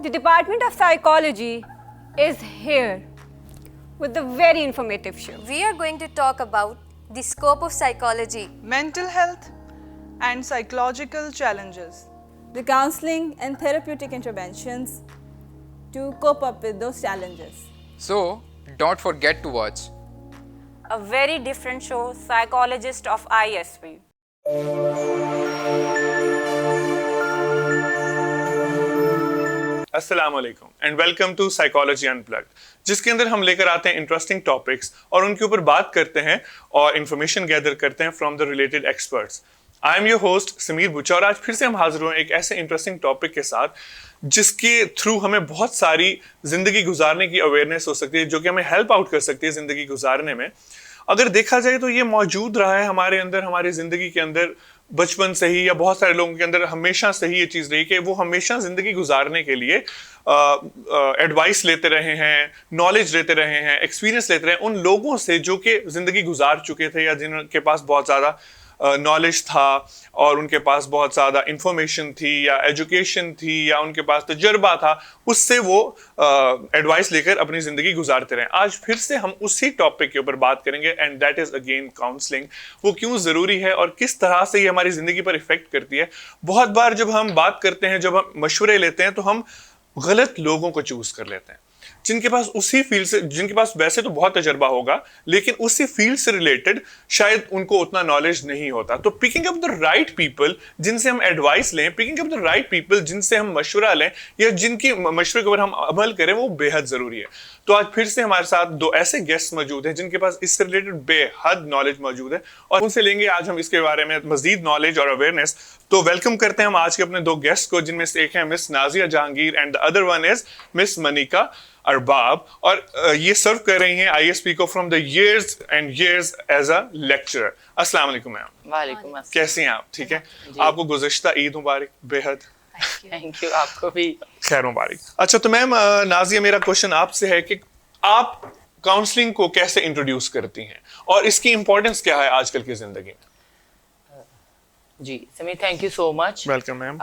The Department of Psychology is here with a very informative show. We are going to talk about the scope of psychology, mental health, and psychological challenges. The counseling and therapeutic interventions to cope up with those challenges. So, don't forget to watch A very different show, Psychologist of ISP. अस्सलाम वालेकुम and welcome to psychology unplugged, जिसके अंदर हम लेकर आते हैं interesting topics और उनके ऊपर बात करते हैं और इंफॉर्मेशन गैदर करते हैं from the related experts. I am your host Sameer Bucha और आज फिर से हम हाजिर हुए एक ऐसे इंटरेस्टिंग टॉपिक के साथ जिसके थ्रू हमें बहुत सारी जिंदगी गुजारने की अवेयरनेस हो सकती है, जो कि हमें हेल्प आउट कर सकती है जिंदगी गुजारने में। अगर देखा जाए तो ये मौजूद रहा है हमारे अंदर, हमारी जिंदगी के अंदर बचपन से ही, या बहुत सारे लोगों के अंदर हमेशा से ही ये चीज़ रही कि वो हमेशा जिंदगी गुजारने के लिए एडवाइस लेते रहे हैं, नॉलेज लेते रहे हैं, एक्सपीरियंस लेते रहे हैं उन लोगों से जो कि जिंदगी गुजार चुके थे या जिनके पास बहुत ज़्यादा नॉलेज था और उनके पास बहुत ज़्यादा इंफॉर्मेशन थी या एजुकेशन थी या उनके पास तजर्बा था, उससे वो एडवाइस लेकर अपनी ज़िंदगी गुजारते रहे। आज फिर से हम उसी टॉपिक के ऊपर बात करेंगे and that is again counselling. वो क्यों ज़रूरी है और किस तरह से ये हमारी ज़िंदगी पर इफेक्ट करती है। बहुत बार जब हम बात करते हैं, जब हम मशवरे लेते हैं, तो हम गलत लोगों को चूज़ कर लेते हैं जिनके पास उसी फील्ड से, जिनके पास वैसे तो बहुत तजर्बा होगा लेकिन उसी फील्ड से रिलेटेड शायद उनको उतना नॉलेज नहीं होता। तो picking up the right people जिनसे हम एडवाइस लें, picking up the right people जिनसे हम मशवरा लें या जिनकी मशवरे के ऊपर हम अमल करें, वो बेहद ज़रूरी है। तो आज फिर से हमारे साथ दो ऐसे गेस्ट मौजूद हैं जिनके पास इससे रिलेटेड बेहद नॉलेज मौजूद है और उनसे लेंगे आज हम इसके बारे में मजीद नॉलेज और अवेयरनेस। तो वेलकम करते हैं हम आज के अपने दो गेस्ट को, जिनमें से एक है miss Nazia Jahangir and the other one is miss Manika Arbab, और ये सर्व कर रही हैं आईएसपी को from the years and years as a lecturer. अस्सलाम वालेकुम मैम। वालेकुम अस्सलाम। कैसी हैं आप? ठीक है, आपको गुज़श्ता ईद मुबारक। बेहद थैंक यू, आपको भी खैर मुबारक। अच्छा, तो मैम नाजिया, मेरा क्वेश्चन आपसे है कि आप काउंसलिंग को कैसे इंट्रोड्यूस करती हैं और इसकी इंपॉर्टेंस क्या है आजकल की जिंदगी में? जी Sameer, thank you so much. Welcome ma'am.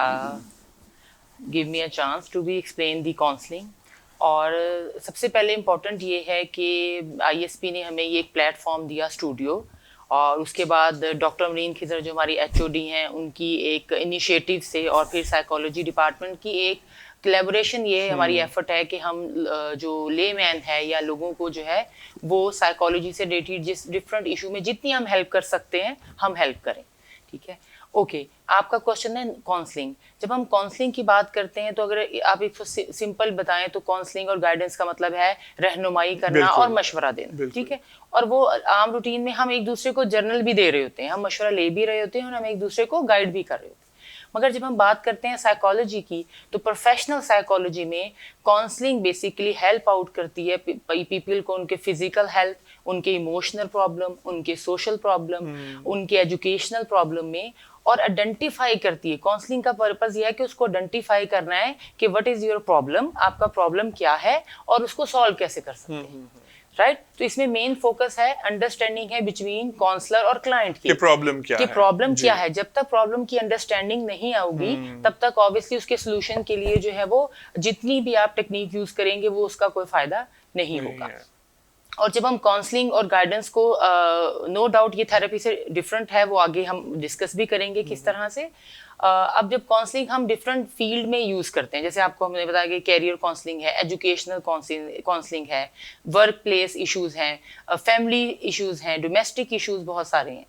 Give me a chance to be explain the counselling. और सबसे पहले इम्पोर्टेंट ये है कि आईएसपी ने हमें ये एक प्लेटफॉर्म दिया, स्टूडियो, और उसके बाद डॉक्टर अमरीन खिजर जो हमारी एचओडी हैं, उनकी एक इनिशिएटिव से और फिर साइकोलॉजी डिपार्टमेंट की एक कोलैबोरेशन, ये हमारी एफर्ट है कि हम जो लेमैन है या लोगों को जो है वो साइकोलॉजी से रिलेटेड जिस डिफरेंट इशू में जितनी हम हेल्प कर सकते हैं हम हेल्प करें। ठीक है, ओके। आपका क्वेश्चन है काउंसलिंग। जब हम काउंसलिंग की बात करते हैं तो अगर आप एक सिंपल बताएं तो काउंसलिंग और गाइडेंस का मतलब है रहनुमाई करना और मशवरा देना। ठीक है, और वो आम रूटीन में हम एक दूसरे को जर्नल भी दे रहे होते हैं, हम मशवरा ले भी रहे होते हैं और हम एक दूसरे को गाइड भी कर रहे होते हैं। मगर जब हम बात करते हैं साइकोलॉजी की, तो प्रोफेशनल साइकोलॉजी में काउंसलिंग बेसिकली हेल्प आउट करती है पीपल को उनके फिजिकल हेल्थ, उनके इमोशनल प्रॉब्लम, उनके सोशल प्रॉब्लम, उनके एजुकेशनल प्रॉब्लम में, और आइडेंटिफाई करती है। काउंसलिंग का पर्पस यह है कि उसको आइडेंटिफाई करना है कि व्हाट इज योर प्रॉब्लम, आपका प्रॉब्लम क्या है और उसको सॉल्व कैसे कर सकते हैं। राइट, तो इसमें मेन फोकस है, अंडरस्टैंडिंग है बिटवीन काउंसलर और क्लाइंट की, प्रॉब्लम क्या है, प्रॉब्लम क्या है। जब तक प्रॉब्लम की अंडरस्टैंडिंग नहीं आएगी तब तक ऑब्वियसली उसके सोल्यूशन के लिए जो है वो जितनी भी आप टेक्निक यूज करेंगे वो उसका कोई फायदा नहीं होगा। और जब हम काउंसलिंग और गाइडेंस को नो डाउट ये थेरेपी से डिफरेंट है, वो आगे हम डिस्कस भी करेंगे किस तरह से। अब जब काउंसलिंग हम डिफरेंट फील्ड में यूज़ करते हैं, जैसे आपको हमने बताया कि कैरियर काउंसलिंग है, एजुकेशनल काउंसलिंग है, वर्क प्लेस इशूज़ हैं, फैमिली इशूज़ हैं, डोमेस्टिक इशूज़ बहुत सारे हैं।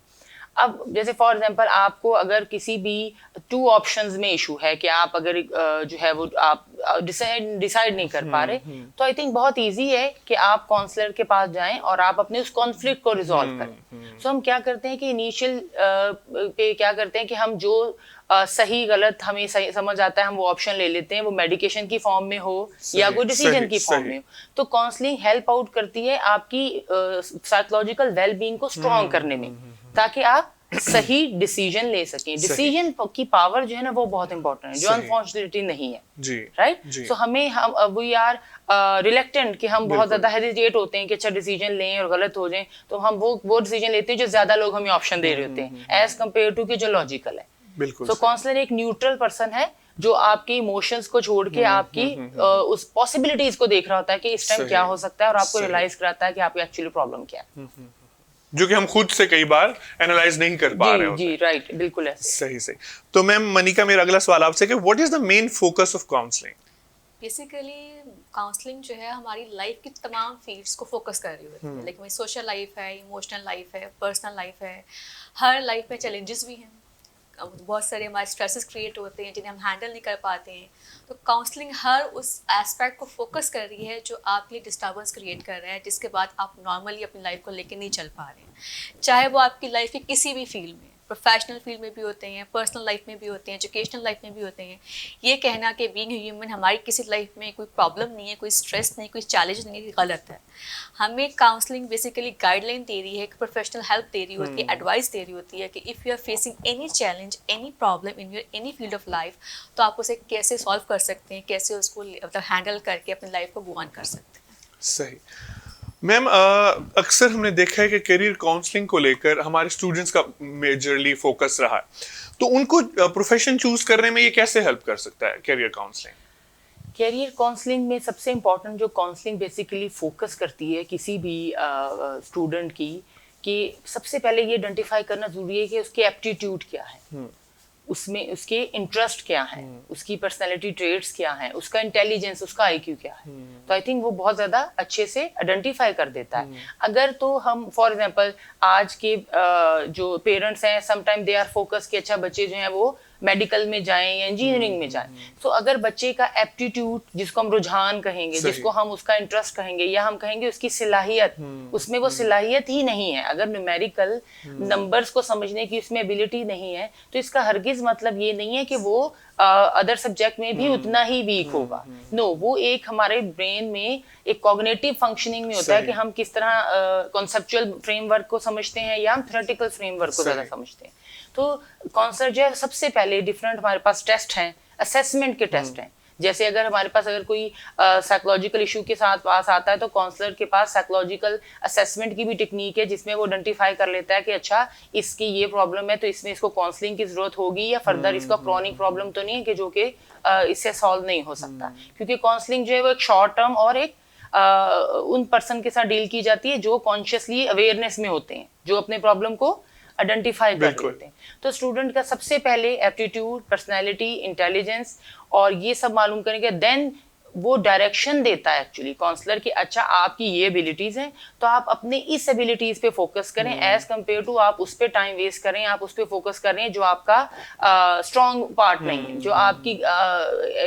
अब जैसे फॉर एग्जांपल आपको अगर किसी भी 2 ऑप्शंस में इशू है कि आप अगर जो है वो आप डिसाइड नहीं कर पा रहे, तो आई थिंक बहुत इजी है कि आप काउंसलर के पास जाएं और आप अपने उस कॉन्फ्लिक्ट को रिजॉल्व करें। सो हम क्या करते हैं कि इनिशियल पे क्या करते हैं कि हम जो सही गलत हमें सही समझ आता है हम वो ऑप्शन ले लेते हैं, वो मेडिकेशन की फॉर्म में हो या कोई डिसीजन की फॉर्म में हो। तो काउंसलिंग हेल्प आउट करती है आपकी साइकोलॉजिकल वेलबींग को स्ट्रॉन्ग करने में, ताकि आप सही डिसीजन ले सकें। डिसीजन की पावर जो है ना वो बहुत इंपॉर्टेंट है, जो अनफॉर्चुनेटली नहीं है। राइट, सो हमें हम वी आर रिलेक्टेंट कि हम बहुत ज्यादा हेजिटेट होते हैं कि अच्छा डिसीजन लें और गलत हो जाए, तो हम वो डिसीजन लेते हैं जो ज्यादा लोग हमें ऑप्शन दे रहे होते हैं एज कम्पेयर टू कि जो लॉजिकल है। बिल्कुल। सो काउंसलर एक न्यूट्रल पर्सन है जो आपके इमोशंस को छोड़ के आपकी उस पॉसिबिलिटीज को देख रहा होता है कि इस टाइम सही। क्या हो सकता है, और आपको सही। रियलाइज कराता है कि आपकी एक्चुअली प्रॉब्लम क्या है। जो कि हम खुद से कई बार एनालाइज नहीं कर पा रहे जी होते जी, हैं। राइट, बिल्कुल ऐसे। सही सही। तो मैम मनिका, मेरा अगला सवाल आपसे कि what is the main focus of counselling? Basically counselling जो है हमारी लाइफ की तमाम फील्ड्स को फोकस कर रही होती है। लाइक हमारी सोशल लाइफ है, इमोशनल लाइफ है, पर्सनल लाइफ है। हर लाइफ में चैलेंजेस भी हैं, बहुत सारे हमारे स्ट्रेसेस क्रिएट होते हैं जिन्हें हम हैंडल नहीं कर पाते हैं। तो काउंसलिंग हर उस एस्पेक्ट को फोकस कर रही है जो आपके लिए डिस्टर्बेंस क्रिएट कर रहा है, जिसके बाद आप नॉर्मली अपनी लाइफ को लेके नहीं चल पा रहे हैं। चाहे वो आपकी लाइफ की किसी भी फील्ड में, प्रोफेशनल फील्ड में भी होते हैं, पर्सनल लाइफ में भी होते हैं, एजुकेशनल लाइफ में भी होते हैं। ये कहना कि बीइंग ह्यूमन हमारी किसी लाइफ में कोई प्रॉब्लम नहीं है, कोई स्ट्रेस नहीं, कोई चैलेंज नहीं है, गलत है। हमें काउंसलिंग बेसिकली गाइडलाइन दे रही है, एक प्रोफेशनल हेल्प दे रही होती है, एडवाइस दे रही होती है कि if you are facing any challenge, any problem in your any field of life, तो आप उसे कैसे सॉल्व कर सकते हैं, कैसे उसको मतलब हैंडल करके अपनी लाइफ को गो ऑन कर सकते हैं। सही। मैम अक्सर हमने देखा है कि करियर काउंसलिंग को लेकर हमारे स्टूडेंट्स का मेजरली फोकस रहा है, तो उनको प्रोफेशन चूज करने में ये कैसे हेल्प कर सकता है करियर काउंसलिंग? कैरियर काउंसलिंग में सबसे इम्पोर्टेंट जो काउंसलिंग बेसिकली फोकस करती है किसी भी स्टूडेंट की, कि सबसे पहले ये आइडेंटिफाई करना जरूरी है कि उसके एप्टीट्यूड क्या है, उसमें उसके इंटरेस्ट क्या है, उसकी पर्सनैलिटी ट्रेट्स क्या है, उसका इंटेलिजेंस, उसका आईक्यू क्या है। तो आई थिंक वो बहुत ज़्यादा अच्छे से आइडेंटिफाई कर देता है। अगर तो हम फॉर एग्जांपल आज के जो पेरेंट्स हैं, समटाइम दे आर फोकस कि अच्छा बच्चे जो हैं वो मेडिकल में जाएं या इंजीनियरिंग में जाएं। तो अगर बच्चे का एप्टीट्यूड, जिसको हम रुझान कहेंगे, जिसको हम उसका इंटरेस्ट कहेंगे, या हम कहेंगे उसकी सलाहियत, उसमें वो सलाहियत ही नहीं है, अगर न्यूमेरिकल नंबर्स को समझने की उसमें एबिलिटी नहीं है, तो इसका हरगिज मतलब ये नहीं है कि वो अदर सब्जेक्ट में भी उतना ही वीक होगा। नो, वो एक हमारे ब्रेन में एक कॉग्निटिव फंक्शनिंग में होता है कि हम किस तरह कॉन्सेप्चुअल फ्रेमवर्क को समझते हैं या हम थ्योरेटिकल फ्रेमवर्क को ज्यादा समझते हैं। तो कॉन्सेप्ट जो है, सबसे पहले डिफरेंट हमारे पास टेस्ट हैं, असेसमेंट के टेस्ट हैं। जैसे अगर हमारे पास अगर कोई साइकोलॉजिकल इशू के साथ पास आता है, तो काउंसलर के पास साइकोलॉजिकल असेसमेंट की भी टेक्निक है, जिसमें वो आइडेंटिफाई कर लेता है कि अच्छा इसकी ये प्रॉब्लम है, तो इसमें इसको काउंसलिंग की जरूरत होगी, या फर्दर इसका क्रॉनिक प्रॉब्लम तो नहीं है कि जो कि इससे सॉल्व नहीं हो सकता। क्योंकि काउंसलिंग जो है वो एक शॉर्ट टर्म और एक उन पर्सन के साथ डील की जाती है जो कॉन्शियसली अवेयरनेस में होते हैं, जो अपने प्रॉब्लम को आइडेंटिफाई कर लेते हैं। तो स्टूडेंट का सबसे पहले एप्टीट्यूड, पर्सनैलिटी, इंटेलिजेंस और ये सब मालूम करेंगे, देन वो डायरेक्शन देता है एक्चुअली काउंसलर कि अच्छा आपकी ये एबिलिटीज हैं, तो आप अपने इस एबिलिटीज पे फोकस करें एज कम्पेयर टू आप उस पर टाइम वेस्ट करें, आप उस पर फोकस करें जो आपका स्ट्रॉन्ग पार्ट नहीं है, जो आपकी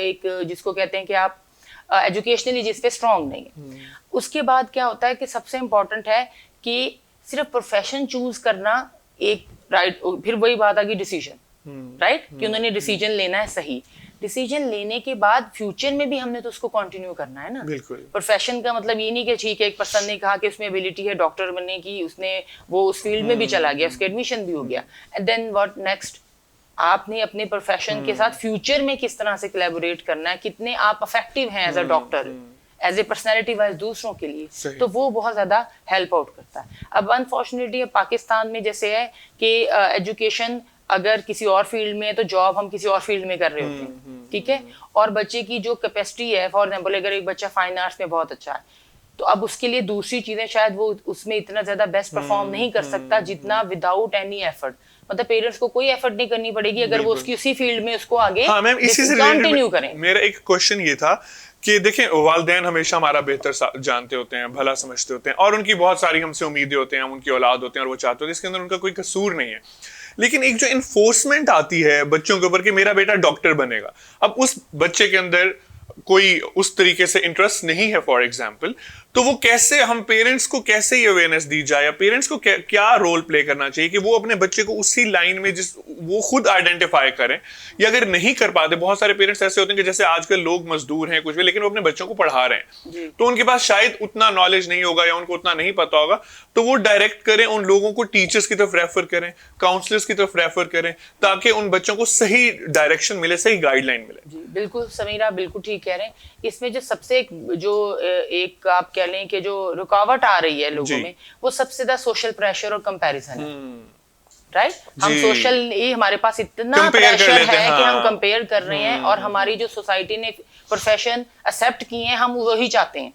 एक जिसको कहते हैं कि आप एजुकेशनली जिस पे स्ट्रॉन्ग नहीं है। उसके बाद क्या होता है कि सबसे इम्पोर्टेंट है कि सिर्फ प्रोफेशन चूज करना एक राइट, फिर वही बात आ गई डिसीजन, राइट, कि उन्होंने डिसीजन लेना है। सही डिसीजन लेने के बाद फ्यूचर में भी हमने तो उसको कंटिन्यू करना है ना। बिल्कुल। प्रोफेशन का मतलब ये नहीं कि ठीक है एक पर्सन ने कहा कि उसमें एबिलिटी है डॉक्टर बनने की, उसने वो उस फील्ड में भी चला गया, उसका एडमिशन भी हो गया, एंड देन व्हाट नेक्स्ट, आपने अपने प्रोफेशन के साथ फ्यूचर में किस तरह से कोलैबोरेट करना है, कितने आप इफेक्टिव हैं as a doctor, as a personality wise दूसरों के लिए, तो वो बहुत ज्यादा हेल्प आउट करता है। अब अनफॉर्चुनेटली पाकिस्तान में जैसे है कि एजुकेशन अगर किसी और फील्ड में है तो जॉब हम किसी और फील्ड में कर रहे होते हैं, ठीक है, और बच्चे की जो कैपेसिटी है, फॉर एग्जाम्पल अगर एक बच्चा फाइन आर्ट्स में बहुत अच्छा है, तो अब उसके लिए दूसरी चीजें शायद वो उसमें इतना ज्यादा बेस्ट परफॉर्म नहीं कर सकता जितना विदाउट एनी एफर्ट। मतलब पेरेंट्स को कोई एफर्ट नहीं करनी पड़ेगी अगर वो उसकी उसी फील्ड में उसको आगे कंटिन्यू करें। मेरा एक क्वेश्चन ये था कि देखें, वालिदैन हमेशा हमारा बेहतर जानते होते हैं, भला समझते होते हैं, और उनकी बहुत सारी हमसे उम्मीदें होते हैं, हम उनकी औलाद होते हैं और वो चाहते होते हैं, इसके अंदर उनका कोई कसूर नहीं है। लेकिन एक जो इन्फोर्समेंट आती है बच्चों के ऊपर कि मेरा बेटा डॉक्टर बनेगा, अब उस बच्चे के अंदर कोई उस तरीके से इंटरेस्ट नहीं है फॉर एग्जाम्पल, तो वो कैसे, हम पेरेंट्स को कैसे ये अवेयरनेस दी जाए, या पेरेंट्स को क्या रोल प्ले करना चाहिए कि वो अपने बच्चे को उसी लाइन में जिस वो खुद आइडेंटिफाई करें, या अगर नहीं कर पाते, बहुत सारे पेरेंट्स ऐसे होते हैं कि जैसे आजकल लोग मजदूर हैं कुछ भी, लेकिन वो अपने बच्चों को पढ़ा रहे हैं, तो उनके पास शायद उतना नॉलेज नहीं होगा या उनको उतना नहीं पता होगा, तो वो डायरेक्ट करें उन लोगों को, टीचर्स की तरफ रेफर करें, काउंसलर्स की तरफ रेफर करें, ताकि उन बच्चों को सही डायरेक्शन मिले, सही गाइडलाइन मिले। जी बिल्कुल समीरा, बिल्कुल ठीक कह रहे हैं। इसमें जो सबसे एक आप कह लें कि जो रुकावट आ रही है लोगों में, वो सबसे ज्यादा सोशल प्रेशर और कंपैरिजन है। राइट हम जी। सोशल ये हमारे पास इतना Compare कर प्रेशर लेते है हैं, कि हम हाँ। कंपेयर कर रहे हैं और हमारी जो सोसाइटी ने प्रोफेशन एक्सेप्ट किए हैं हम वही चाहते हैं,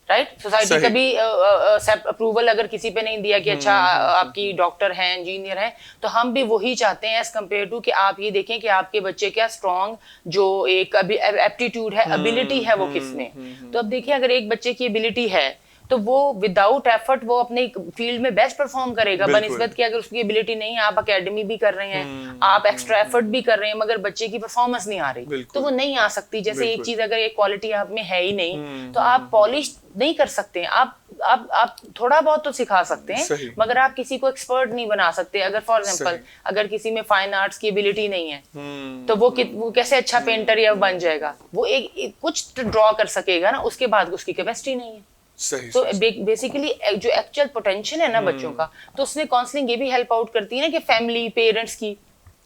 राइट सोसाइटी सही। कभी अप्रूवल अगर किसी पे नहीं दिया कि अच्छा आपकी डॉक्टर हैं इंजीनियर हैं, तो हम भी वही चाहते हैं एज कम्पेयर टू कि आप ये देखें कि आपके बच्चे क्या स्ट्रॉन्ग जो एक एप्टीट्यूड है एबिलिटी है वो किसमें। तो अब देखिए अगर एक बच्चे की एबिलिटी है तो वो विदाउट एफर्ट वो अपने फील्ड में बेस्ट परफॉर्म करेगा बिल्कुल। बनिस्बत कि अगर उसकी एबिलिटी नहीं है, आप एकेडमी भी कर रहे हैं, आप एक्स्ट्रा एफर्ट भी कर रहे हैं, मगर बच्चे की परफॉर्मेंस नहीं आ रही बिल्कुल। तो वो नहीं आ सकती। जैसे एक बिल्कुल। चीज अगर एक क्वालिटी आप में है ही नहीं तो आप पॉलिश नहीं कर सकते हैं। आप थोड़ा बहुत तो सिखा सकते सही। हैं मगर आप किसी को एक्सपर्ट नहीं बना सकते। अगर फॉर एग्जांपल अगर किसी में फाइन आर्ट्स की एबिलिटी नहीं है तो वो कैसे अच्छा पेंटर या बन जाएगा। वो एक कुछ ड्रॉ कर सकेगा ना, उसके बाद उसकी कैपेसिटी नहीं है। सही तो बेसिकली जो एक्चुअल पोटेंशियल है ना बच्चों का, तो उसमें काउंसलिंग ये भी हेल्प आउट करती है ना कि फैमिली पेरेंट्स की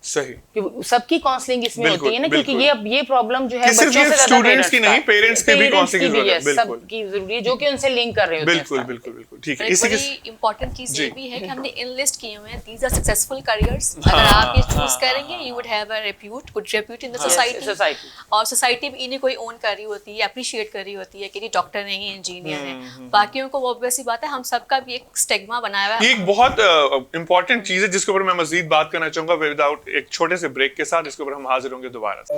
सही कि सबकी काउंसलिंग इसमें बिल्कुल, होती है ना, क्योंकि बिल्कुल। ये प्रॉब्लम जो है कि सिर्फ बच्चों ये से ज्यादा students की नहीं, parents की भी counselling की जरूरत है, yes, बिल्कुल। सबकी जरूरी है जो कि उनसे लिंक कर रहे होते हैं बिल्कुल start बिल्कुल पे। बिल्कुल ठीक और है। एक इसी के बड़ी इंपॉर्टेंट चीज जी। ये भी है कि हमने इनलिस्ट किए हुए हैं दीज आर सक्सेसफुल करियर्स। अगर आप ये चूज करेंगे you would have a repute good repute in the society. society। और सोसाइटी भी इन्हें कोई ओन कर रही होती है, अप्रिशिएट कर रही होती है कि ये डॉक्टर नहीं है इंजीनियर है। बाकियों को वो ऑब्वियस बात है, हम सबका भी एक स्टिग्मा बनाया हुआ ये है। एक बहुत इंपॉर्टेंट चीज है जिसके ऊपर मैं मजीद बात करना चाहूंगा विदाउट एक छोटे से ब्रेक के साथ। इसके ऊपर हम हाजिर होंगे दोबारा से।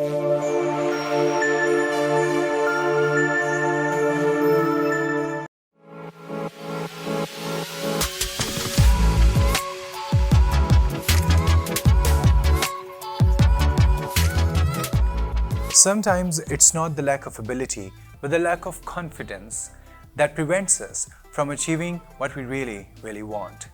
Sometimes it's not the lack of ability, but the lack of confidence that prevents us from achieving what we really, really want.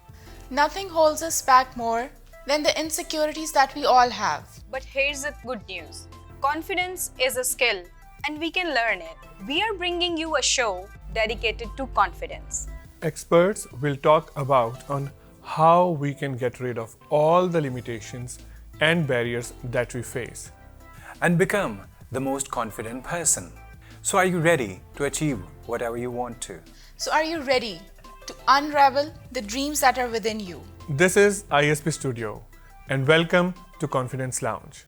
Nothing holds us back more than the insecurities that we all have. But here's the good news. Confidence is a skill and we can learn it. We are bringing you a show dedicated to confidence. Experts will talk about on how we can get rid of all the limitations and barriers that we face. And become the most confident person. So, are you ready to achieve whatever you want to? So, are you ready to unravel the dreams that are within you? This is ISP Studio and welcome to Confidence Lounge.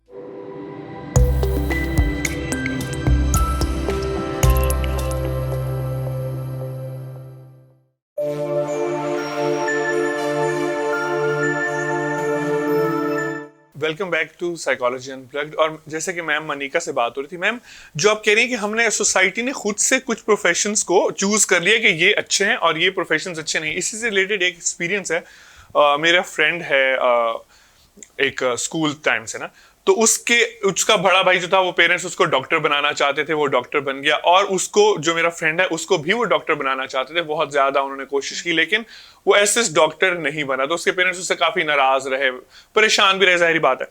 Welcome back to psychology unplugged. और जैसे कि ma'am Manika से बात हो रही थी, ma'am जो आप कह रही हैं कि हमने सोसाइटी ने खुद से कुछ प्रोफेशंस को चूज कर लिया कि ये अच्छे हैं और ये प्रोफेशंस अच्छे नहीं। इसी से रिलेटेड एक एक्सपीरियंस है। मेरा फ्रेंड है एक स्कूल टाइम से ना, तो उसका बड़ा भाई जो था वो पेरेंट्स उसको डॉक्टर बनाना चाहते थे, वो डॉक्टर बन गया। और उसको जो मेरा फ्रेंड है उसको भी वो डॉक्टर बनाना चाहते थे, बहुत ज्यादा उन्होंने कोशिश की, लेकिन वो ऐसे डॉक्टर नहीं बना। तो उसके पेरेंट्स उससे काफी नाराज रहे, परेशान भी रहे, जाहिर बात है।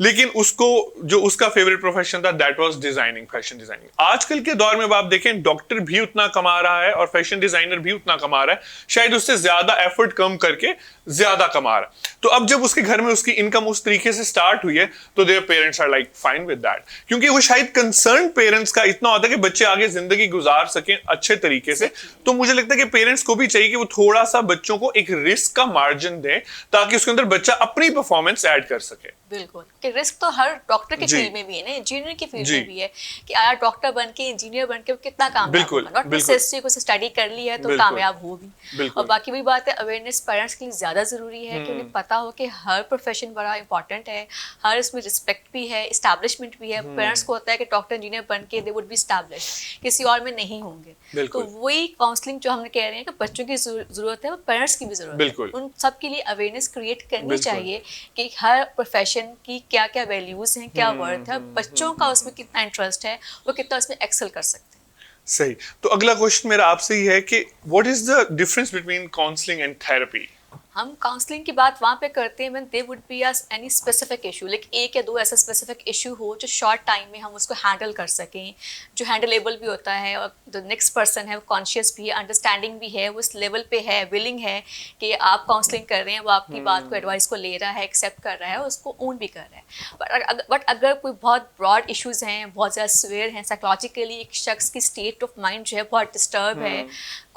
लेकिन उसको जो उसका फेवरेट प्रोफेशन था that was designing, fashion designing. आजकल के दौर में आप देखें डॉक्टर भी उतना कमा रहा है और फैशन डिजाइनर भी उतना कमा रहा है, शायद उससे ज्यादा एफर्ट कम करके ज्यादा कमा रहा है। तो अब जब उसके घर में उसकी इनकम उस तरीके से स्टार्ट हुई है तो their parents are like fine with that, क्योंकि वो शायद कंसर्न पेरेंट्स का इतना होता है कि बच्चे आगे जिंदगी गुजार सकें अच्छे तरीके से। तो मुझे लगता है कि पेरेंट्स को भी चाहिए कि वो थोड़ा सा बच्चों को एक रिस्क का मार्जिन दें ताकि उसके अंदर बच्चा अपनी परफॉर्मेंस ऐड कर सके। बिल्कुल कि रिस्क तो हर डॉक्टर के जी। फील्ड में भी है ना, इंजीनियर की फील्ड जी। में भी है कि यार डॉक्टर बन के इंजीनियर बन के कितना कामयाब बिल्कुल, होगा। नॉट बिल्कुल। नेसेसरी को स्टडी कर ली है तो बिल्कुल, कामयाब हो भी। बिल्कुल। और बाकी भी बात है अवेयरनेस पेरेंट्स के लिए ज्यादा जरूरी है कि उन्हें पता हो कि हर प्रोफेशन बड़ा इंपॉर्टेंट है, हर इसमें रिस्पेक्ट भी है, एस्टैब्लिशमेंट भी है। पेरेंट्स को होता है कि डॉक्टर इंजीनियर बन के दे वुड बी एस्टैब्लिश, किसी और में नहीं होंगे। तो बिल्कुल। वही काउंसलिंग जो हमने कह रहे हैं कि बच्चों की जरूरत है, वो पेरेंट्स की भी जरूरत है। बिल्कुल। उन सब के लिए अवेयरनेस क्रिएट करनी बिल्कुल। चाहिए कि हर प्रोफेशन की क्या क्या वैल्यूज हैं, क्या वर्थ है, बच्चों का उसमें कितना इंटरेस्ट है, वो कितना उसमें एक्सेल कर सकते हैं। सही। तो अगला क्वेश्चन मेरा आपसे ही है कि what is the difference between counselling and therapy? हम काउंसलिंग की बात वहाँ पे करते हैं when they would be any specific issue, like एक या दो ऐसा स्पेसिफिक इशू हो जो शॉर्ट टाइम में हम उसको हैंडल कर सकें, जो हैंडलेबल भी होता है और द नेक्स्ट पर्सन है वो कॉन्शियस भी है, अंडरस्टैंडिंग भी है, वो उस लेवल पे है, विलिंग है कि आप काउंसलिंग कर रहे हैं, वो आपकी बात को एडवाइस को ले रहा है, एक्सेप्ट कर रहा है, उसको ओन भी कर रहा है। बट अगर कोई बहुत ब्रॉड इशूज़ हैं, बहुत ज़्यादा सिवियर हैं, साइकोलॉजिकली एक शख्स की स्टेट ऑफ माइंड जो है बहुत डिस्टर्ब है,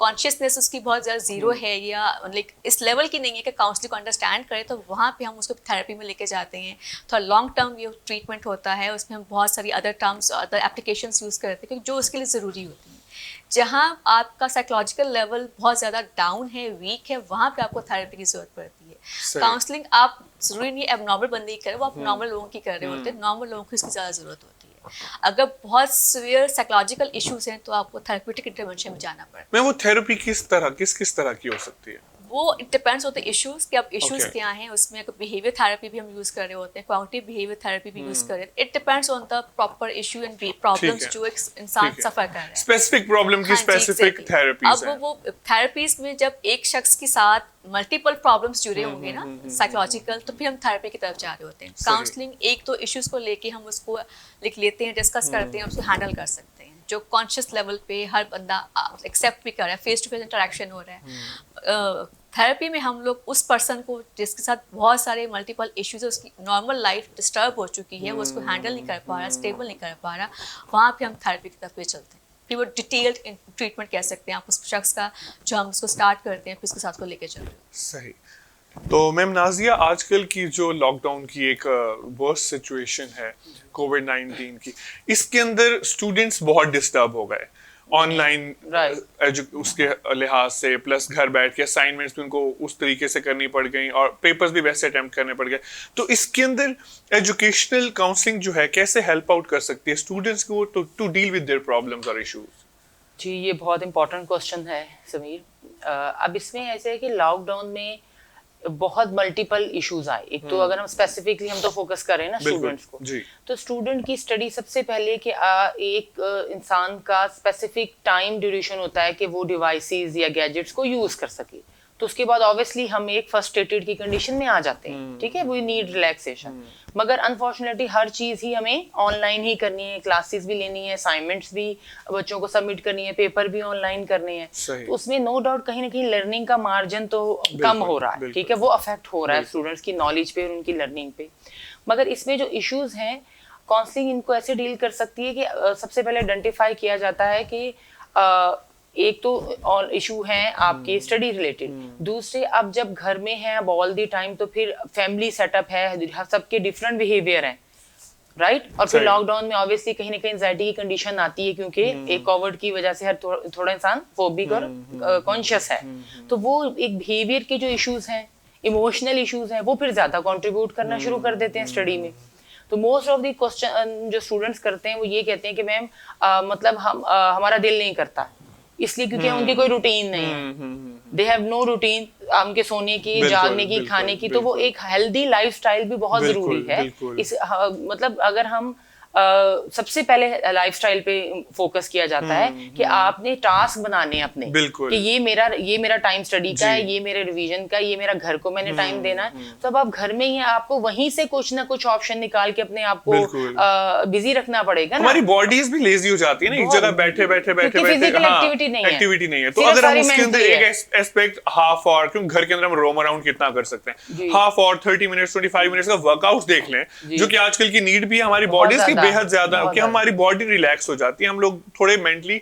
कॉन्शियसनेस उसकी बहुत ज़्यादा जीरो है या लाइक इस लेवल की नहीं है कि काउंसलिंग को अंडरस्टैंड करें, तो वहाँ पे हम उसको थेरेपी में लेके जाते हैं। थोड़ा लॉन्ग टर्म ये ट्रीटमेंट होता है, उसमें हम बहुत सारी other terms other applications use करते हैं क्योंकि जो उसके लिए ज़रूरी होती हैं। जहाँ आपका साइकोलॉजिकल लेवल बहुत ज़्यादा डाउन है, वीक है, वहाँ पे आपको थेरेपी की ज़रूरत पड़ती है। काउंसलिंग आप ज़रूरी नहीं एबनॉर्मल बंदे की करें, वो आप नॉर्मल लोगों की कर रहे होते हैं, नॉर्मल लोगों को इसकी ज़्यादा ज़रूरत होती है। अगर बहुत सीवियर साइकोलॉजिकल इश्यूज हैं तो आपको थेरेप्यूटिक इंटरवेंशन में जाना पड़ता है। मैं वो थेरेपी किस तरह की हो सकती है? वो इट डिपेंड्स होते इश्यूज कि अब इश्यूज Okay. क्या हैं, उसमें बिहेवियर थेरेपी भी हम यूज़ कर रहे होते हैं, क्वांटिटिव बिहेवियर थेरेपी भी यूज़ कर रहे हैं। It depends on the proper issue and problems जो एक इंसान सफ़र कर रहा है। स्पेसिफिक प्रॉब्लम की हाँ जी, स्पेसिफिक exactly. थेरेपीज हैं। अब वो थेरेपीज में जब एक शख्स के साथ मल्टीपल प्रॉब्लम्स जुड़े होंगे ना साइकोलॉजिकल, तो फिर हम थेरेपी की तरफ जा रहे होते हैं। काउंसलिंग एक तो इश्यूज को लेके हम उसको लिख लेते हैं, डिस्कस करते हैं, उसको हैंडल कर सकते हैं। जो कॉन्शियस लेवल पे हर बंदा एक्सेप्ट भी कर रहा है, फेस टू फेस इंटरेक्शन हो रहा है। थेरेपी में हम लोग उस पर्सन को जिसके साथ बहुत सारे मल्टीपल इश्यूज है, उसकी नॉर्मल लाइफ डिस्टर्ब हो चुकी है, वो उसको हैंडल नहीं कर पा रहा, स्टेबल नहीं कर पा रहा, वहाँ पे हम थेरेपी की तरफ चलते हैं। फिर वो डिटेल्ड ट्रीटमेंट कह सकते हैं आप उस शख्स का, जो हम उसको स्टार्ट करते हैं, फिर उसके साथ को लेके चल रहे हैं। सही। तो मैम नाजिया, आजकल की जो लॉकडाउन की एक वर्स्ट सिचुएशन है कोविड-19 की, इसके अंदर स्टूडेंट्स बहुत डिस्टर्ब हो गए ऑनलाइन उसके लिहाज से, प्लस घर बैठ के असाइनमेंट्स भी उनको उस तरीके से करनी पड़ गई और पेपर्स भी वैसे अटेम्प्ट करने पड़ गए। तो इसके अंदर एजुकेशनल काउंसलिंग जो है कैसे हेल्प आउट कर सकती है स्टूडेंट्स को to deal with their problems और इश्यूज? जी, ये बहुत इंपॉर्टेंट क्वेश्चन है समीर। अब इसमें ऐसे है कि लॉकडाउन में बहुत मल्टीपल इश्यूज आए। एक तो अगर हम स्पेसिफिकली हम तो फोकस करें ना स्टूडेंट्स को, तो स्टूडेंट की स्टडी सबसे पहले कि एक इंसान का स्पेसिफिक टाइम ड्यूरेशन होता है कि वो डिवाइसेस या गैजेट्स को यूज कर सके। तो उसके बाद ऑब्वियसली हम एक फ्रस्ट्रेटेड की कंडीशन में आ जाते हैं, ठीक है, वी नीड रिलैक्सेशन। मगर अनफॉर्चुनेटली हर चीज़ ही हमें ऑनलाइन ही करनी है, क्लासेस भी लेनी है, असाइनमेंट्स भी बच्चों को सबमिट करनी है, पेपर भी ऑनलाइन करने हैं। तो उसमें नो डाउट कहीं ना कहीं लर्निंग का मार्जिन तो कम हो रहा है, ठीक है, वो अफेक्ट हो रहा है स्टूडेंट्स की नॉलेज पे और उनकी लर्निंग पे। मगर इसमें जो इश्यूज हैं, काउंसलिंग इनको ऐसे डील कर सकती है कि सबसे पहले आइडेंटिफाई किया जाता है कि एक तो और इशू है आपके स्टडी रिलेटेड, दूसरे अब जब घर में है अब ऑल दी टाइम, तो फिर फैमिली सेटअप है, सबके डिफरेंट बिहेवियर हैं, राइट। और फिर लॉकडाउन में ऑब्वियसली कहीं ना कहीं एंजाइटी की कंडीशन आती है, क्योंकि एक कोविड की वजह से हर थोड़ा इंसान फोबिक और कॉन्शियस है। तो वो एक बिहेवियर के जो इश्यूज हैं, इमोशनल इश्यूज हैं, वो फिर ज्यादा कंट्रीब्यूट करना शुरू कर देते हैं स्टडी में। तो मोस्ट ऑफ द क्वेश्चन जो स्टूडेंट्स करते हैं वो ये कहते हैं कि मैम मतलब हमारा दिल नहीं करता, इसलिए क्योंकि उनकी कोई रूटीन नहीं है, दे हैव नो रूटीन उनके सोने की, जागने की, खाने की। तो वो एक हेल्दी लाइफस्टाइल भी बहुत जरूरी है। इस मतलब अगर हम सबसे पहले लाइफस्टाइल पे फोकस किया जाता है कि आपने टास्क बनाने अपने, कि ये मेरा टाइम स्टडी का है, ये मेरे रिवीजन का, ये मेरा घर को मैंने टाइम देना है। तो अब आप घर में ही आपको वहीं से कुछ ना कुछ ऑप्शन निकाल के अपने आप को बिजी रखना पड़ेगा ना। हमारी बॉडीज भी लेजी हो जाती है ना, एक जगह बैठे फिजिकल एक्टिविटी नहीं है। तो अगर हम उसके अंदर एक एस्पेक्ट हाफ आवर, क्योंकि घर के अंदर हम रोम अराउंड कितना कर सकते हैं, हाफ आवर 30 मिनट्स 25 मिनट्स का वर्कआउट देख लें, जो कि आजकल की नीड भी है हमारी बॉडीज की बेहद ज्यादा, कि हमारी बॉडी रिलैक्स हो जाती है, हम लोग थोड़े मेंटली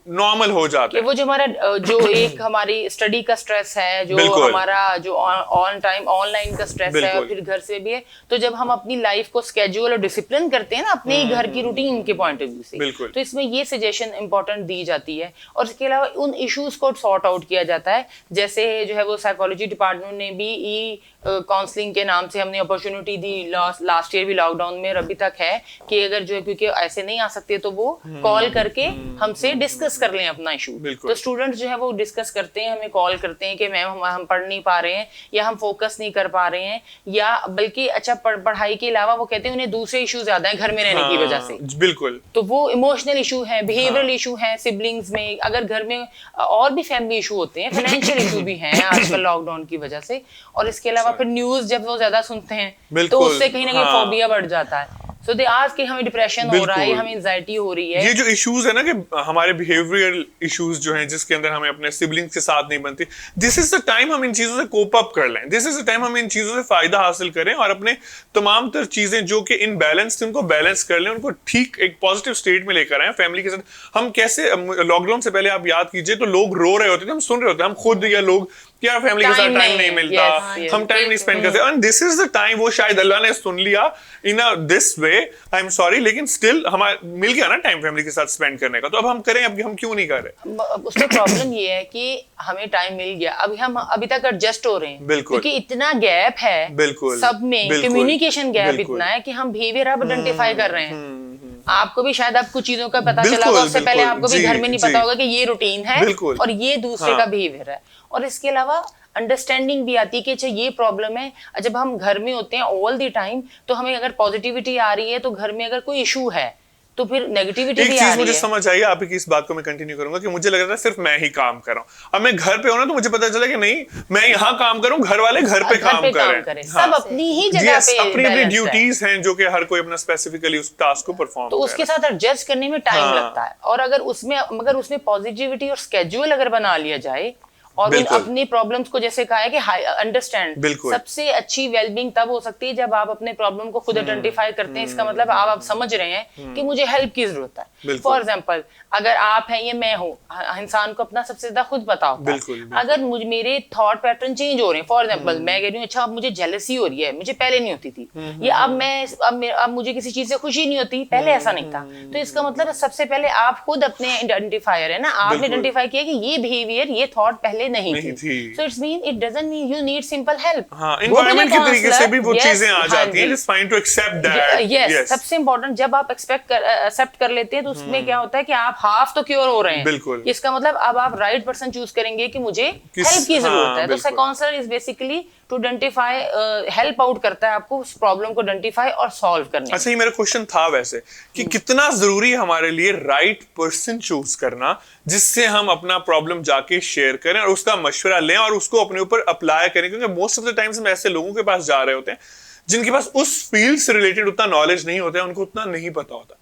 नॉर्मल हो जाते हैं। वो जो हमारा जो एक हमारी स्टडी का स्ट्रेस है, जो हमारा जो ऑन टाइम ऑनलाइन का स्ट्रेस है, फिर घर से भी है, तो जब हम अपनी लाइफ को स्केड्यूल और डिसिप्लिन करते हैं ना अपने घर की रूटीन के पॉइंट ऑफ व्यू से, तो इसमें ये सजेशन इंपॉर्टेंट दी जाती है। और इसके अलावा उन इश्यूज को सॉर्ट आउट किया जाता है, जैसे जो है वो साइकोलॉजी डिपार्टमेंट ने भी ई काउंसलिंग के नाम से हमने अपॉर्चुनिटी दी लास्ट ईयर भी लॉकडाउन में, और अभी तक है कि अगर जो है क्योंकि ऐसे नहीं आ सकते तो वो कॉल करके हमसे डिस्कस कर लें अपना इशू। तो स्टूडेंट्स जो है वो डिस्कस करते हैं, हमें कॉल करते हैं कि मैम हम पढ़ नहीं पा रहे हैं, या हम फोकस नहीं कर पा रहे हैं, या बल्कि अच्छा पढ़ाई के अलावा वो कहते हैं उन्हें दूसरे इशू ज्यादा है घर में रहने की वजह से। बिल्कुल। तो वो इमोशनल इशू है, बिहेवियरल इशू है सिबलिंग्स में, अगर घर में और भी फैमिली इशू होते हैं, फाइनेंशियल इशू भी हैं आजकल लॉकडाउन की वजह से। और इसके अलावा फिर न्यूज जब वो ज्यादा सुनते हैं तो उससे कहीं ना कहीं फोबिया बढ़ जाता है। सो दे आस्क कि हमें डिप्रेशन हो रहा है, बिल्कुल। हमें एंजाइटी हो रही है। ये जो इश्यूज है ना कि हमारे बिहेवियरल इश्यूज जो हैं जिसके अंदर हमें अपने सिबलिंग्स के साथ नहीं बनती, दिस इज द टाइम हम इन चीजों से कोप अप कर लें, दिस इज द टाइम हम इन चीजों से फायदा हासिल करें और अपने तमाम तर चीजें जो कि इनबैलेंस थी उनको बैलेंस कर लें, उनको ठीक एक पॉजिटिव स्टेट में लेकर आए फैमिली के साथ। हम कैसे लॉकडाउन से पहले आप याद कीजिए तो लोग रो रहे होते थे, हम सुन रहे होते, हम खुद या लोग कि यार फैमिली के साथ टाइम नहीं मिलता, yes, हम टाइम नहीं स्पेंड करते, and this is the time, वो शायद अल्लाह ने सुन लिया in this way, I am sorry, लेकिन स्टिल हमारा मिल गया ना टाइम फैमिली के साथ स्पेंड करने का, तो अब हम करें, अब हम क्यों नहीं कर रहे? उसमें प्रॉब्लम ये है कि हमें टाइम मिल गया, अभी हम अभी तक एडजस्ट हो रहे हैं, बिल्कुल। क्योंकि इतना गैप है बिल्कुल, सब में, बिल्कुल, कम्युनिकेशन गैप बिल्कुल। इतना है कि हम बिहेवियर अब आइडेंटिफाई कर रहे हैं। आपको भी शायद अब कुछ चीजों का पता बिल्कुल, चला होगा, उससे पहले बिल्कुल, आपको भी जी, घर में नहीं जी। पता होगा कि ये रूटीन है बिल्कुल। और ये दूसरे हाँ। का बिहेवियर है। और इसके अलावा अंडरस्टैंडिंग भी आती है कि अच्छा ये प्रॉब्लम है। जब हम घर में होते हैं ऑल द टाइम, तो हमें अगर पॉजिटिविटी आ रही है, तो घर में अगर कोई इशू है तो फिर नेगेटिविटी एक भी आ चीज रही मुझे है। समझ आई, आप की इस बात को मैं कंटिन्यू करूंगा कि मुझे लग रहा था सिर्फ मैं ही काम कर रहा हूं, अब मैं घर पे हूं ना तो मुझे पता चला कि नहीं, मैं यहाँ काम करूं, घर वाले घर पे काम कर रहे हैं। सब अपनी ही जगह Yes, पे अपनी अपनी balanced है। ड्यूटीज हैं जो कि हर कोई अपना स्पेसिफिकली उस टास्क को परफॉर्म तो उसके साथ एडजस्ट करने में टाइम हाँ। लगता है। और अगर उसमें पॉजिटिविटी और स्केड्यूल अगर बना लिया जाए और उन बिल्कुल। अपनी प्रॉब्लम्स को जैसे कहा है कि अंडरस्टैंड, बिल्कुल। सबसे अच्छी वेलबींग तब हो सकती है जब आप अपने प्रॉब्लम को खुद आइडेंटिफाई करते हैं। इसका मतलब आप समझ रहे हैं कि मुझे हेल्प की जरूरत है। बिल्कुल। फॉर एग्जाम्पल, अगर आप हैं या मैं हूँ, इंसान को अपना सबसे ज्यादा खुद पता होता है। बिल्कुल, बिल्कुल। अगर मेरे थॉट पैटर्न चेंज हो रहे हैं, फॉर एग्जाम्पल मैं कह रही हूँ अच्छा अब मुझे जेलसी हो रही है, मुझे पहले नहीं होती थी, या अब मुझे किसी चीज से खुशी नहीं होती, पहले ऐसा नहीं था। तो इसका मतलब सबसे पहले आप खुद अपने आइडेंटिफायर है ना, आपने बिल्कुल। आइडेंटिफाई किया कि ये बिहेवियर, ये थॉट पहले नहीं नहीं थी। थी। So it doesn't mean you need simple help. हाँ, Go to the environment के तरीके से भी वो counselor. चीजें आ Yes, जाती हैं, हाँ जी। just fine to accept that. Yes, सबसे इम्पोर्टेंट जब आप एक्सेप्ट कर लेते हैं तो उसमें क्या होता है कि आप हाफ तो क्योर हो रहे हैं। बिल्कुल। इसका मतलब अब आप राइट पर्सन चूज करेंगे कि मुझे किस- हेल्प की जरूरत हाँ, है। तो बिल्कुल। Counsellor is basically to identify, help out करता है आपको उस प्रॉब्लम को आइडेंटिफाई और सॉल्व करने में। अच्छा, ये मेरा क्वेश्चन था वैसे कि कितना जरूरी है हमारे लिए राइट पर्सन चूज करना जिससे हम अपना प्रॉब्लम जाके शेयर करें और उसका मशवरा लें और उसको अपने ऊपर अप्लाई करें, क्योंकि मोस्ट ऑफ द टाइम्स हम ऐसे लोगों के पास जा रहे होते हैं जिनके पास उस फील्ड से रिलेटेड उतना नॉलेज नहीं होता है, उनको उतना नहीं पता होता।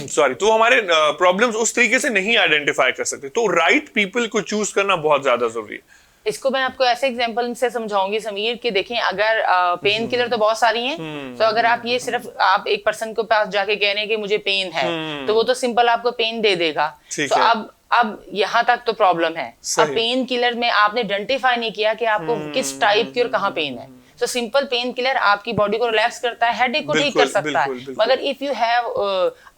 सॉरी, तो हमारे प्रॉब्लम्स उस तरीके से नहीं आइडेंटिफाई कर सकते, तो राइट पीपल को चूज करना बहुत ज्यादा जरूरी है। इसको मैं आपको ऐसे एग्जांपल से समझाऊंगी समीर कि देखें, अगर पेन किलर तो बहुत सारी हैं, तो अगर आप ये सिर्फ आप एक पर्सन के पास जाके कह रहे हैं कि मुझे पेन है, तो वो तो सिंपल आपको पेन दे देगा। ठीक तो है। अब यहाँ तक तो प्रॉब्लम है। सही। अब पेन किलर में आपने आइडेंटिफाई नहीं किया कि आपको किस टाइप की और कहाँ पेन है। तो सिंपल पेन किलर आपकी बॉडी को रिलैक्स करता है, हेडेक को ठीक बिल्कुल, कर सकता बिल्कुल, है। बिल्कुल। मगर if you have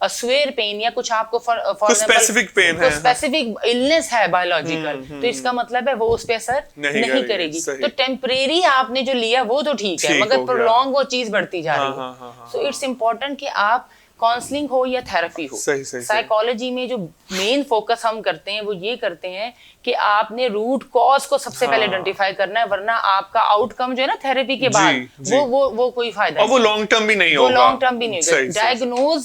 a severe pain या कुछ आपको फॉर specific pain है, स्पेसिफिक इलनेस है बायोलॉजिकल, तो इसका मतलब है वो उस पे असर नहीं नहीं करेगी, करेगी। सही। तो टेम्परेरी आपने जो लिया वो तो ठीक है, ठीक मगर हो गया। प्रोलॉन्ग वो चीज बढ़ती जा हाँ, रही हाँ, हाँ, है। सो इट्स इम्पोर्टेंट कि आप काउंसलिंग हो या थेरेपी हो, सही, सही, सही। साइकोलॉजी में जो मेन फोकस हम करते हैं वो ये करते हैं कि आपने रूट कॉज को सबसे पहले आइडेंटिफाई करना है, वरना आपका आउटकम जो है ना थेरेपी के बाद जी। वो कोई फायदा और वो नहीं। लॉन्ग टर्म भी नहीं वो होगा। लॉन्ग टर्म भी नहीं होगा। सही, सही, डायग्नोज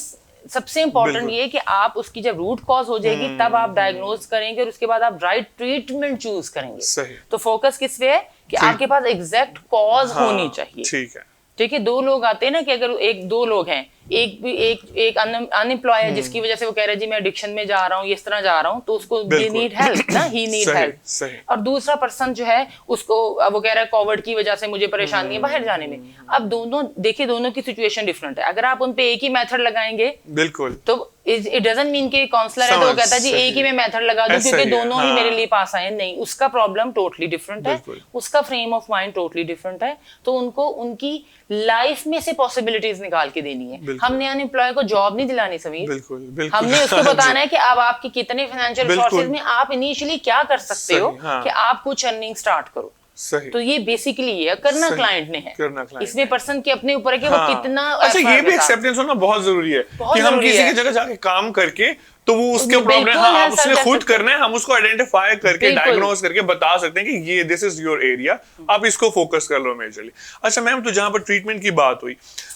सबसे इंपॉर्टेंट बिल्कुल। ये है कि आप उसकी जब रूट कॉज हो जाएगी तब आप डायग्नोज करेंगे और उसके बाद आप राइट ट्रीटमेंट चूज करेंगे। सही। तो फोकस किस पे है कि आपके पास एग्जैक्ट कॉज होनी चाहिए। ठीक है। ठीक है, दो लोग आते हैं ना कि अगर दो लोग हैं, एक अनएम्प्लॉय है जिसकी वजह से वो कह रहा है जी मैं एडिक्शन में जा रहा हूँ, इस तरह जा रहा हूँ, तो उसको दे बिल्कुल। नीड हेल्प ना, ही नीड सही, हेल्प। सही। और दूसरा पर्सन जो है उसको वो कह रहा है कोविड की वजह से मुझे परेशानी है बाहर जाने में। अब दोनों देखिए, दोनों की सिचुएशन डिफरेंट है। अगर आप उन पे एक ही मेथड लगाएंगे बिल्कुल। तो इट डजंट मीन कि काउंसलर है तो वो समझ, कहता है जी सही। एक ही में मेथड लगा दूं ऐसा क्योंकि ही है, दोनों ही हाँ। मेरे लिए पास आए। नहीं, उसका प्रॉब्लम टोटली डिफरेंट है, बिल्कुल। उसका frame of mind totally different है। तो उनको उनकी लाइफ में से पॉसिबिलिटीज निकाल के देनी है। बिल्कुल। हमने अनएम्प्लॉय को जॉब नहीं दिलानी समीर, बिल्कुल, बिल्कुल। हमने उसको बताना है कि अब आपके कितने फाइनेंशियल बिल्कुल। रिसोर्सेज में आप इनिशियली क्या कर सकते हो सही, हाँ। कि आप कुछ अर्निंग स्टार्ट करो। सही। तो ये बेसिकली ये करना सही। क्लाइंट ने है, करना client इसमें पर्सन के अपने ऊपर है कि हाँ। वो कितना अच्छा, ये effort भी के साथ- एक्सेप्टेंस होना बहुत जरूरी है बहुत कि हम जरूरी किसी है। की जगह जाके काम करके तो वो उसके बिल्कुल प्रॉब्लम, है, हाँ, उसने खुद self-acceptance। करना है, हम उसको आइडेंटिफाई करके बिल्कुल। डायग्नोज करके बता सकते हैं कि ये दिस इज योर एरिया, आप इसको फोकस कर लो मेजरली। अच्छा मैम, तो जहां पर ट्रीटमेंट की बात हुई,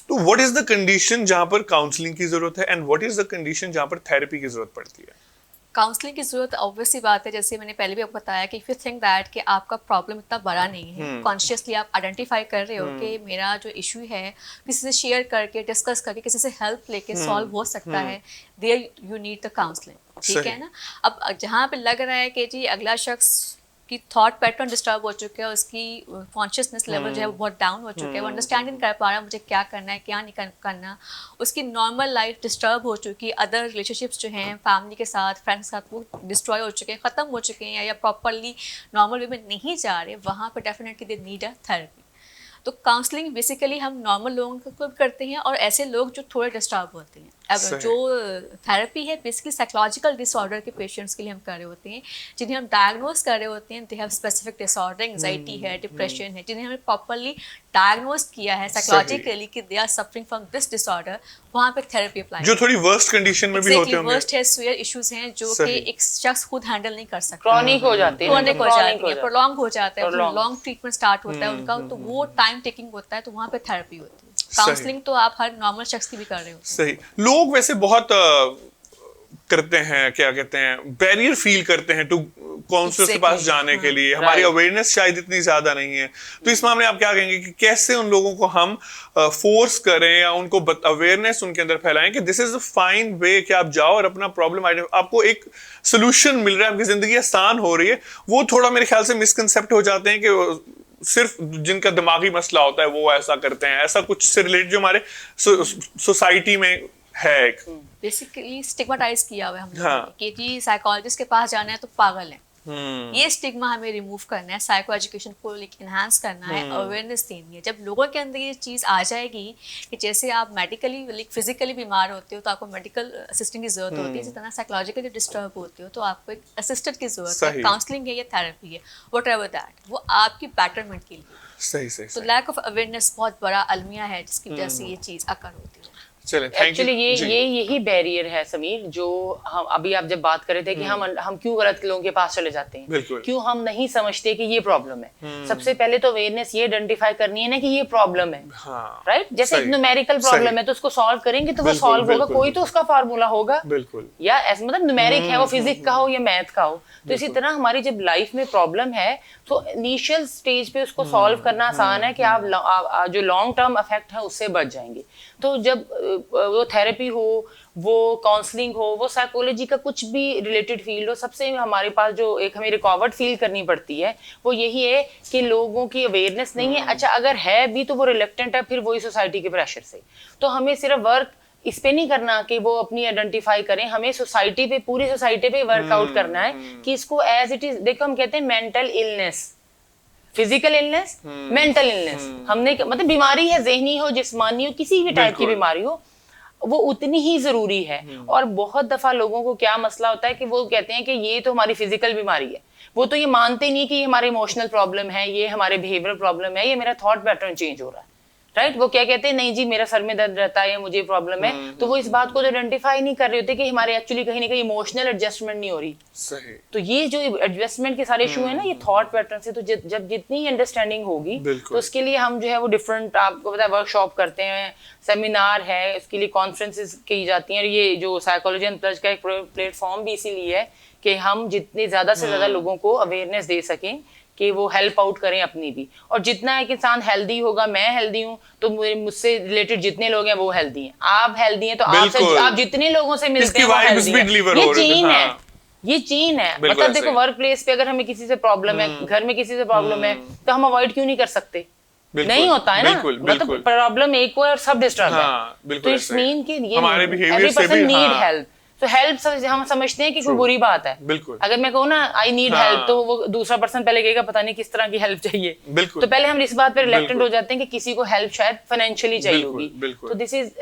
तो व्हाट इज द कंडीशन जहां पर काउंसलिंग की जरूरत है and what is the condition जहां पर थेरेपी की जरूरत पड़ती है? काउंसलिंग की जरूरत ऑब्वियसली बात है, जैसे मैंने पहले भी आपको बताया कि इफ यू थिंक दैट कि आपका प्रॉब्लम इतना बड़ा नहीं है, कॉन्शियसली आप आइडेंटिफाई कर रहे हो कि मेरा जो इशू है किसी से शेयर करके, डिस्कस करके, किसी से हेल्प लेके सॉल्व हो सकता है, there you need the counselling, ठीक है ना। अब जहाँ पे लग रहा है कि जी अगला शख्स की थॉट पैटर्न डिस्टर्ब हो चुके हैं, उसकी कॉन्शियसनेस लेवल जो है वो बहुत डाउन हो चुके हैं, वो अंडरस्टैंड नहीं कर पा रहा मुझे क्या करना है क्या नहीं करना, उसकी नॉर्मल लाइफ डिस्टर्ब हो चुकी, अदर रिलेशनशिप्स जो हैं फैमिली के साथ, फ्रेंड्स के साथ, वो डिस्ट्रॉय हो चुके हैं, ख़त्म हो चुके हैं, या प्रॉपरली नॉर्मल वे में नहीं जा रहे, वहाँ पर definitely they need a therapy. तो काउंसलिंग बेसिकली हम नॉर्मल लोगों को भी करते हैं और ऐसे लोग जो थोड़े डिस्टर्ब होते हैं। अब जो थेरेपी है बेसिकली साइकोलॉजिकल डिसऑर्डर के पेशेंट्स के लिए हम कर रहे होते हैं, जिन्हें हम डायग्नोज कर रहे होते हैं, they have specific disorder, anxiety है, डिप्रेशन है, जिन्हें हमें प्रॉपरली डायग्नोज किया है साइकोलॉजिकली कि they are suffering from this disorder, वहाँ पे थेरेपी अप्लाई, जो थोड़ी वर्स्ट कंडीशन में भी होते होंगे, वर्स्ट है, सीवियर इश्यूज हैं जो कि एक शख्स खुद हैंडल नहीं कर सकता, क्रॉनिक हो जाते हैं, क्रॉनिक हो जाती है, प्रोलॉन्ग हो जाता है, लॉन्ग ट्रीटमेंट स्टार्ट होता है उनका, तो वो टाइम टेकिंग होता है, तो वहाँ पे थेरेपी होती है। काउंसलिंग तो आप हर नॉर्मल शख्स की भी कर रहे हो। सही। लोग वैसे बहुत करते हैं, क्या कहते हैं, बैरियर फील करते हैं टू काउंसलर के पास जाने के लिए, हमारी अवेयरनेस शायद इतनी ज्यादा नहीं है, तो इस मामले में आप क्या कहेंगे कि कैसे उन लोगों को हम फोर्स करें या उनको अवेयरनेस उनके अंदर फैलाएं कि दिस इज अ फाइन वे कि आप जाओ और अपना प्रॉब्लम आपको एक सोल्यूशन मिल रहा है, आपकी जिंदगी आसान हो रही है। वो थोड़ा मेरे ख्याल से मिसकंसेप्ट हो जाते हैं कि सिर्फ जिनका दिमागी मसला होता है वो ऐसा करते हैं, ऐसा कुछ से रिलेटेड जो हमारे सोसाइटी में है एक बेसिकली स्टिग्मेटाइज किया हुआ है हम लोगों ने कि जी साइकोलॉजिस्ट के पास जाना है तो पागल है। ये स्टिग्मा हमें रिमूव करना है, साइको एजुकेशन को इनहांस करना है, अवेयरनेस देनी है। जब लोगों के अंदर ये चीज़ आ जाएगी कि जैसे आप मेडिकली फिजिकली बीमार होते हो तो आपको मेडिकल असिस्टेंट की जरूरत होती है, इसी तरह साइकोलॉजिकली डिस्टर्ब होते हो तो आपको एक असिस्टेंट की जरूरत है, काउंसलिंग है या थेरेपी है, व्हाटएवर दैट, वो आपकी बेटरमेंट के लिए। सही। तो लैक ऑफ अवेयरनेस बहुत बड़ा अलमिया है जिसकी वजह से ये चीज़ अकर होती है। एक्चुअली यही बैरियर है समीर, जो हम अभी आप जब बात कर रहे थे कि हम क्यों गलत लोगों के पास चले जाते हैं, क्यों हम नहीं समझते कि ये प्रॉब्लम है। सबसे पहले तो अवेयरनेस ये आइडेंटिफाई करनी है ना कि ये प्रॉब्लम है, राइट। जैसे न्यूमेरिकल प्रॉब्लम है तो उसको सॉल्व करेंगे तो वो सॉल्व होगा, कोई तो उसका फार्मूला होगा, या ऐसा मतलब न्यूमेरिक है वो फिजिक्स का हो या मैथ का हो। तो इसी तरह हमारी जब लाइफ में प्रॉब्लम है तो इनिशियल स्टेज पे उसको सॉल्व करना आसान है कि आप जो लॉन्ग टर्म इफेक्ट है उससे बच जाएंगे। तो जब वो थेरेपी हो, वो काउंसलिंग हो, वो साइकोलॉजी का कुछ भी रिलेटेड फील्ड हो, सबसे हमारे पास जो एक हमें रिकॉवर्ड फील करनी पड़ती है वो यही है कि लोगों की अवेयरनेस नहीं है। अच्छा अगर है भी तो वो रिलेक्टेंट है फिर वही सोसाइटी के प्रेशर से। तो हमें सिर्फ वर्क इस पे नहीं करना कि वो अपनी आइडेंटिफाई करें, हमें सोसाइटी पे, पूरी सोसाइटी पे वर्कआउट करना है कि इसको एज इट इज। देखो हम कहते हैं mental illness, physical illness, mental illness, हमने मतलब बीमारी है, ज़हनी हो, जिस्मानी हो, किसी भी टाइप की बीमारी हो, वो उतनी ही जरूरी है। और बहुत दफा लोगों को क्या मसला होता है कि वो कहते हैं कि ये तो हमारी फिजिकल बीमारी है, वो तो ये मानते नहीं कि ये हमारे इमोशनल प्रॉब्लम है, ये हमारे बिहेवियरल प्रॉब्लम है, ये मेरा थॉट पैटर्न चेंज हो रहा है, राइट। वो क्या कहते हैं, नहीं जी मेरा सर में दर्द रहता है, मुझे प्रॉब्लम है। तो वो इस बात को आइडेंटिफाई नहीं कर रहे होते कि हमारे एक्चुअली कहीं ना कहीं इमोशनल एडजस्टमेंट नहीं हो रही। सही। तो ये जो एडजस्टमेंट के सारे इशू है ना, ये थॉट पैटर्न से, तो जब जितनी अंडरस्टैंडिंग होगी तो उसके लिए हम जो है वो डिफरेंट, आपको पता है, वर्कशॉप करते हैं, सेमिनार है, इसके लिए कॉन्फ्रेंसेस की जाती हैं। ये जो साइकोलॉजी अनप्लग्ड का एक प्लेटफॉर्म भी इसीलिए है कि हम जितने ज्यादा से ज्यादा लोगों को अवेयरनेस दे सकें कि वो हेल्प आउट करें अपनी भी। और जितना एक इंसान हेल्दी होगा, मैं हेल्दी हूँ तो मुझसे रिलेटेड जितने लोग हैं वो हेल्दी हैं, आप हेल्दी हैं तो आप जितने लोगों से मिलते हैं वो हेल्दी हैं। ये चेन है, ये चेन है। मतलब देखो वर्क प्लेस पे अगर हमें किसी से प्रॉब्लम है, घर में किसी से प्रॉब्लम है, तो हम अवॉइड क्यों नहीं कर सकते? नहीं होता है ना, मतलब प्रॉब्लम एक को और सब डिस्टर्ब है। तो इट्स मीन कि ये एवरी पर्सन नीड हेल्प। तो हेल्प हम समझते हैं कि कोई बुरी बात है। बिल्कुल। अगर मैं कहूँ ना आई नीड हेल्प, तो वो दूसरा पर्सन पहले कहेगा पता नहीं किस तरह की हेल्प चाहिए। बिल्कुल। तो पहले हम इस बात पे रिलेक्टेंट हो जाते हैं कि किसी को हेल्प शायद फाइनेंशियली चाहिए होगी। तो दिस इज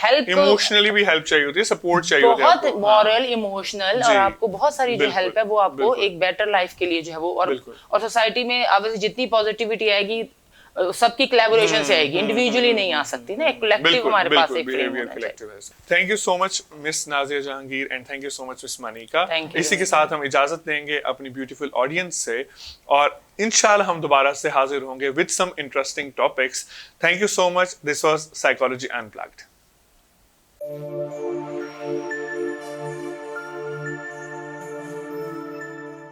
हेल्प, इमोशनली भी हेल्प चाहिए होती है, सपोर्ट चाहिए होता है, बहुत मॉरल, इमोशनल, और आपको बहुत सारी जो हेल्प है वो आपको एक बेटर लाइफ के लिए जो है वो, और सोसाइटी में अब जितनी पॉजिटिविटी आएगी सबकी कोलैबोरेशन से आएगी, इंडिविजुअली नहीं आ सकती ना, एक कलेक्टिव हमारे पास एक फ्रेम होना चाहिए। Thank you so much miss Nazia Jahangir and thank you so much miss Manika. इसी के साथ हम इजाजत लेंगे अपनी ब्यूटीफुल ऑडियंस से, और इंशाल्लाह हम दोबारा से हाजिर होंगे with some interesting topics. Thank you so much. This was psychology unplugged.